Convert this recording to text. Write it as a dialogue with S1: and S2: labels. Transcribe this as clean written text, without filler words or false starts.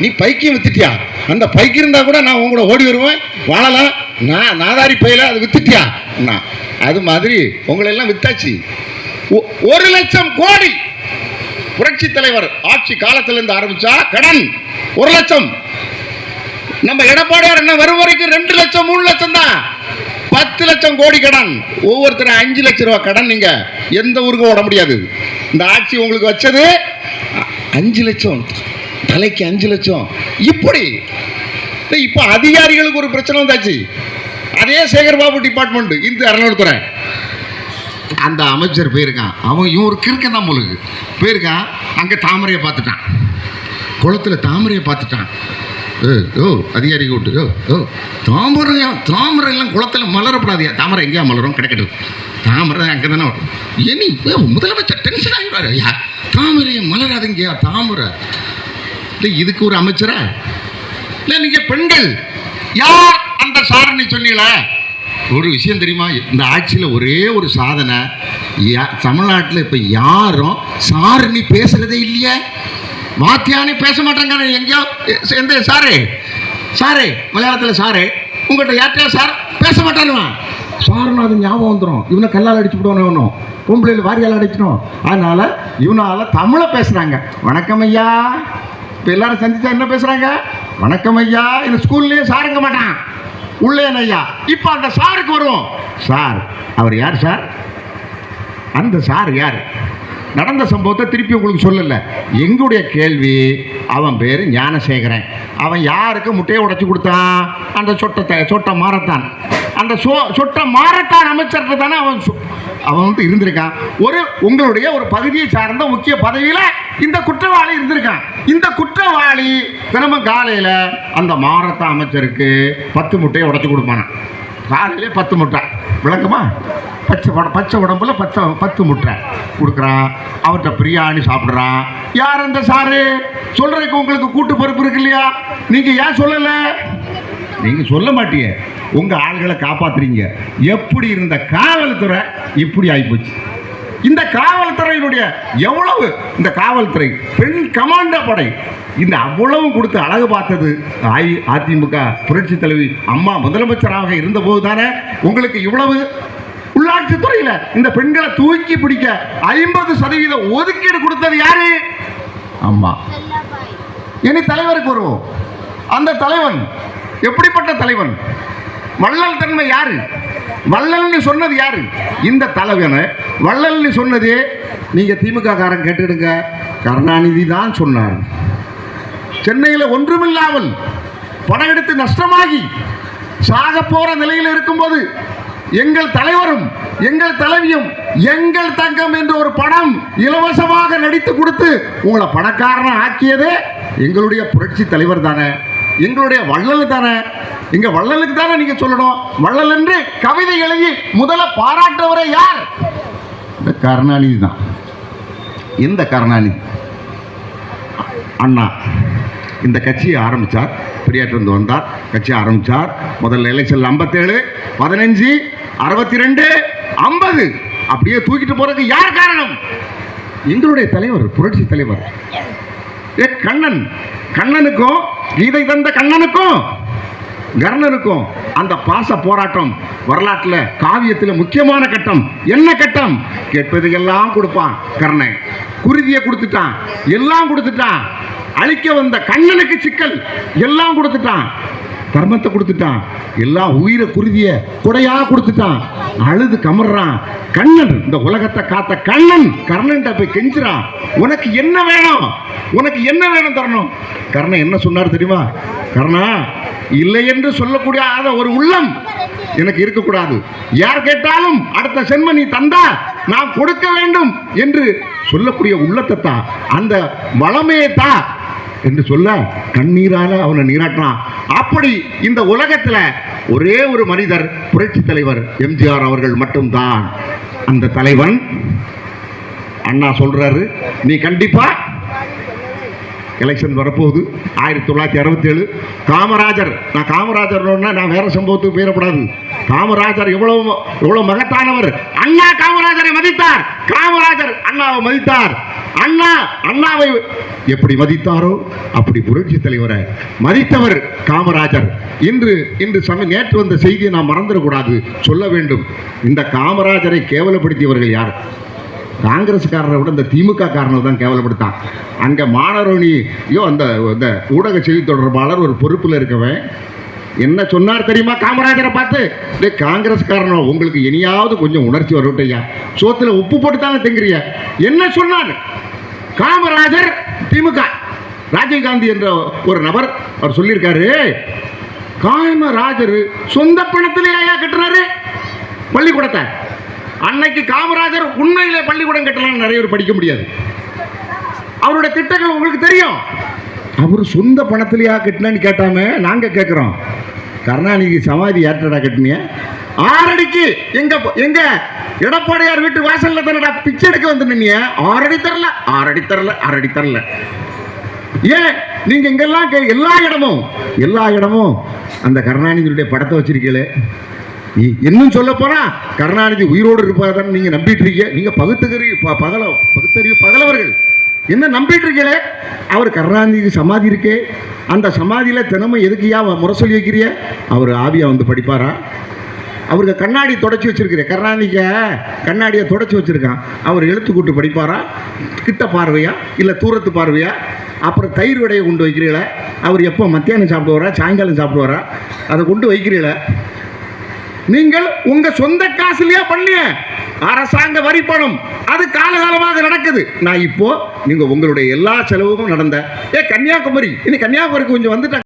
S1: நீ பைக்கையும் வித்துட்டியா? அந்த பைக்கு இருந்தா கூட நான் உங்களோட ஓடி வருவேன், வாழலாம். நான் நாதாரி பையில அதை வித்துட்டியா? அது மாதிரி உங்களை எல்லாம் வித்தாச்சு. 1,00,000 கோடி புரட்சி தலைவர் ஆட்சி காலத்திலிருந்து ஆரம்பிச்சா கடன் 1,00,000. நம்ம எடப்பாடியார் என்ன வரும் வரைக்கும் 2 லட்சம் 3 லட்சம் தான். 10 லட்சம் கோடி கடன். ஒவ்வொருத்தரும் 5 லட்சம் ரூபாய் கடன். நீங்க எந்த ஊருக்கும் ஓட முடியாது. இந்த ஆட்சி உங்களுக்கு வச்சது 5 லட்சம், தலைக்கு 5 லட்சம். இப்படி இப்ப அதிகாரிகளுக்கு ஒரு பிரச்சனை வந்தாச்சு. அதே சேகர்பாபு டிபார்ட்மெண்ட் இந்த அறநிலையத்துறை அந்த அமைச்சர் போயிருக்கான். அவன் இவன் ஒரு கிறுக்கன் தான் போலுக்கு போயிருக்கான். அங்கே தாமரையை பார்த்துட்டான், குளத்துல தாமரையை பார்த்துட்டான். அதிகாரி கூப்பிட்டு தாமரை எல்லாம் குளத்தில் மலரப்படாதியா? தாமரை எங்கேயா மலரும்? கிடைக்கட்டும், தாமரை அங்கே தானே வரும். இனி முதலமைச்சர் டென்ஷன் ஆகிடுவார். ஐயா தாமரையை மலராதுங்கயா தாமரை. இதுக்கு ஒரு அமைச்சரா? இல்லை நீங்கள் பெண்கள் யார் அந்த சாரணி சொன்னீங்கள? ஒரு விஷயம் தெரியுமா? இந்த ஆட்சியில் ஒரே ஒரு சாதனை, தமிழ்நாட்டில் இப்போ யாரும் சாரணி பேசுறதே இல்லையே. வாத்தியானே பேச மாட்டாங்க. எங்கேயோ எந்த சாரே சாரே மலையாளத்தில் சாரே உங்கள்கிட்ட யார்கிட்டயா சார் பேச மாட்டானுவான். சாருன்னு அது ஞாபகம் வந்துடும். இவனை கல்லால் அடிச்சு விடுவோம், பொம்பளையில் வாரியால் அடிச்சிடும். அதனால இவனால தமிழை பேசுகிறாங்க. வணக்கம் ஐயா. இப்போ எல்லாரும் சந்திச்சா என்ன பேசுகிறாங்க? வணக்கம் ஐயா. இந்த ஸ்கூல்லேயே சாருங்க மாட்டான், உள்ளே ஐயா. இப்போ அந்த சாருக்கு வருவோம். சார் அவர் யார் சார்? அந்த சார் யார்? நடந்த சம்பவத்தை திருப்பி உங்களுக்கு சொல்லலை. எங்களுடைய கேள்வி, அவன் பேர் ஞானசேகரன். அவன் யாருக்கு முட்டையை உடைச்சி கொடுத்தான்? அந்த சொட்ட மாரத்தான், அந்த சொட்ட மாரத்தான் அமைச்சர்கிட்ட தானே அவன் வந்து இருந்திருக்கான். உங்களுடைய ஒரு பகுதியை சார்ந்த முக்கிய பதவியில் இந்த குற்றவாளி இருந்திருக்கான். இந்த குற்றவாளி தினமும் காலையில் அந்த மாரத்தான் அமைச்சருக்கு 10 முட்டையை உடைச்சி கொடுப்பானா? காலையிலே 10 முட்டை. விளக்கமா? பச்சை உடம்புல 10 முட்டை கொடுக்குறான். அவர்கிட்ட பிரியாணி சாப்பிட்றான். யார் அந்த சாரு? சொல்றதுக்கு உங்களுக்கு கூட்டு பொறுப்பு இருக்கு இல்லையா? நீங்க ஏன் சொல்லல? நீங்க சொல்ல மாட்டீங்க. உங்க ஆள்களை காப்பாத்துறீங்க. எப்படி இருந்த காவல்துறை இப்படி ஆயிப்போச்சு. இந்த காவல்துறையினுடைய எவ்வளவு, இந்த காவல்துறை பெண் கமாண்டோ படை இந்த அவ்வளவு கொடுத்து அழகு பார்த்தது அதிமுக புரட்சி தலைவி அம்மா முதலமைச்சராக இருந்த போது தானே உங்களுக்கு இவ்வளவு. உள்ளாட்சி துறையில் இந்த பெண்களை தூக்கி பிடிக்க 50% ஒதுக்கீடு கொடுத்தது யாரு? அம்மா. இனி தலைவருக்கு வருவோம். அந்த தலைவன் எப்படிப்பட்ட தலைவன்? வள்ளல் தன்மை யாரு? வள்ளல்னு சொன்னது யாரு? இந்த தலைவனை வள்ளல்னு சொன்னது நீங்க திமுக காரன் கேட்டுடுங்க. கருணாநிதி தான் சொன்னார். சென்னையில் ஒன்றுமில்லாமல் படம் எடுத்து நஷ்டமாகி சாக போற நிலையில் இருக்கும்போது எங்கள் தலைவரும் எங்கள் தலைவியும் எங்கள் தங்கம் என்ற ஒரு படம் இலவசமாக நடித்து கொடுத்து உங்களை பணக்காரன ஆக்கியதே எங்களுடைய புரட்சி தலைவர் தானே, எங்களுடைய வள்ளல் தானே. எங்க வள்ளலுக்கு தானே நீங்க சொல்லணும். வள்ளல் என்று கவிதை எழுதி முதல்ல பாராட்டுவரை யார்? இந்த கருணாநிதி தான். இந்த கருணாநிதி அண்ணா இந்த கட்சியை ஆரம்பித்தார். பெரியாற்றிலிருந்து வந்தார், கட்சி ஆரம்பித்தார். முதல்ல எலெக்ஷன் 57, 15, 62, 50 அப்படியே தூக்கிட்டு போறதுக்கு யார் காரணம்? எங்களுடைய தலைவர், புரட்சி தலைவர். கண்ணன், கண்ணனுக்கும் கீதை தந்த கண்ணனுக்கும் கர்ணனுக்கும் அந்த பாச போராட்டம் வரலாற்றில் காவியத்தில் முக்கியமான கட்டம். என்ன கட்டம்? கேட்பதுக்கெல்லாம் கொடுப்பான் கர்ணன். குருதியை கொடுத்துட்டான், எல்லாம் கொடுத்துட்டான். அழிக்க வந்த கண்ணனுக்கு சிக்கல் எல்லாம் கொடுத்துட்டான். தர்மத்தை கொடுத்துட்டான், எல்லாம் உயிரை குருதிய கொடையா கொடுத்துட்டான். அழுது கமர்றான் கண்ணன். இந்த உலகத்தை காத்த கண்ணன் கர்ணன் போய் கெஞ்சுறான், உனக்கு என்ன வேணும், உனக்கு என்ன வேணும் தரணும். கர்ணன் என்ன சொன்னார் தெரியுமா? கர்ணா, இல்லை என்று சொல்லக்கூடிய ஒரு உள்ளம் எனக்கு இருக்கக்கூடாது. யார் கேட்டாலும் அடுத்த சென்ம நீ தந்தா நான் கொடுக்க வேண்டும் என்று சொல்லக்கூடிய உள்ளத்தை தான், அந்த வளமையை தான் என்று சொல்ல கண்ணீரால அவனை நீராட்டினான். அப்படி இந்த உலகத்துல ஒரே ஒரு மனிதர் புரட்சி தலைவர் எம்ஜிஆர் அவர்கள் மட்டும்தான். அந்த தலைவன் அண்ணா சொல்றாரு, நீ கண்டிப்பா எலெக்ஷன் வரப்போகுது 1967 காமராஜர். நான் காமராஜர்னா நான் வேற சம்பவத்துக்கு போயிடக்கூடாது. காமராஜர் எவ்வளவு மகத்தானவர். அண்ணா காமராஜரை மதித்தார், காமராஜர் அண்ணாவை மதித்தார். அண்ணாவை எப்படி மதித்தாரோ அப்படி புரட்சி தலைவரை மதித்தவர் காமராஜர். இன்று நேற்று வந்த செய்தியை நாம் மறந்துடக்கூடாது, சொல்ல வேண்டும். இந்த காமராஜரை கேவலப்படுத்தியவர்கள் யார்? காங்கிரஸ்காரரை விட இந்த திமுக காரனை தான் கேவலப்படுத்தான். அங்கே மாணவரணியோ அந்த ஊடக செய்தி தொடர்பாளர் ஒரு பொறுப்பில் இருக்கவன் என்ன சொன்னார் தெரியுமா? காமராஜரை பார்த்து, காங்கிரஸ்காரனோ உங்களுக்கு இனியாவது கொஞ்சம் உணர்ச்சி வரவிட்டையா, சோத்துல உப்பு போட்டு தானே திங்கிறிய. என்ன சொன்னார்? காமராஜர் திமுக ராஜீவ்காந்தி என்ற ஒரு நபர் அவர் சொல்லியிருக்காரு, காமராஜர் சொந்த பணத்திலேயா கட்டுறாரு பள்ளிக்கூடத்தை. அன்னைக்கு காமராஜர் உண்மையிலே பள்ளிக்கூடம் கட்டலாம் நிறைய பேர் படிக்க முடியாது. அவருடைய திட்டங்கள் உங்களுக்கு தெரியும். அவர் சொந்த பணத்திலேயா கட்டினான்னு கேட்டாம நாங்க கேட்கிறோம், கருணாநிதி சமாதி ஏற்றடா கட்டினிய? 6 அடிக்கு எங்க எடப்பாடியார் வீட்டு வாசல்ல தானடா பிச்சை எடுக்க வந்து நின்னீங்க. 6 அடி தரல, 6 அடி தரல. ஏன் நீங்க இங்கெல்லாம் எல்லா இடமும் அந்த கருணாநிதியுடைய படத்தை வச்சிருக்கீங்களே. இன்னும் சொல்ல போனா கருணாநிதி உயிரோடு இருப்பாதான் நீங்க நம்பிட்டு இருக்கீங்க. நீங்க பகுத்தறிவு பகலவர்கள் என்ன நம்பிட்டு இருக்கீங்களே. அவர் கருணாநிதிக்கு சமாதி இருக்கே, அந்த சமாதியில தினமும் எதுக்குயா முரசொலி வைக்கிறிய? அவர் ஆவியா வந்து படிப்பாரா? அவருக்கு கண்ணாடி தொடச்சி வச்சிருக்கிற, கருணாநிதிக்கு கண்ணாடியை தொடச்சி வச்சிருக்கான். அவர் எழுத்து கூட்டு படிப்பாரா? கிட்ட பார்வையா இல்லை தூரத்து பார்வையா? அப்புறம் தயிர் வடையை கொண்டு வைக்கிறீங்களா? அவர் எப்போ மத்தியானம் சாப்பிடுவாரா சாயங்காலம் சாப்பிடுவாரா? அதை கொண்டு வைக்கிறீங்களா? நீங்கள் உங்க சொந்த காசுலயே பண்ணிய அரசாங்க வரி பணம் அது காலகாலமாக நடக்குது. நான் இப்போ நீங்க உங்களுடைய எல்லா செலவுக்கும் நடந்த கன்னியாகுமரி, இன்னைக்கு கன்னியாகுமரிக்கு கொஞ்சம் வந்துட்டாங்க.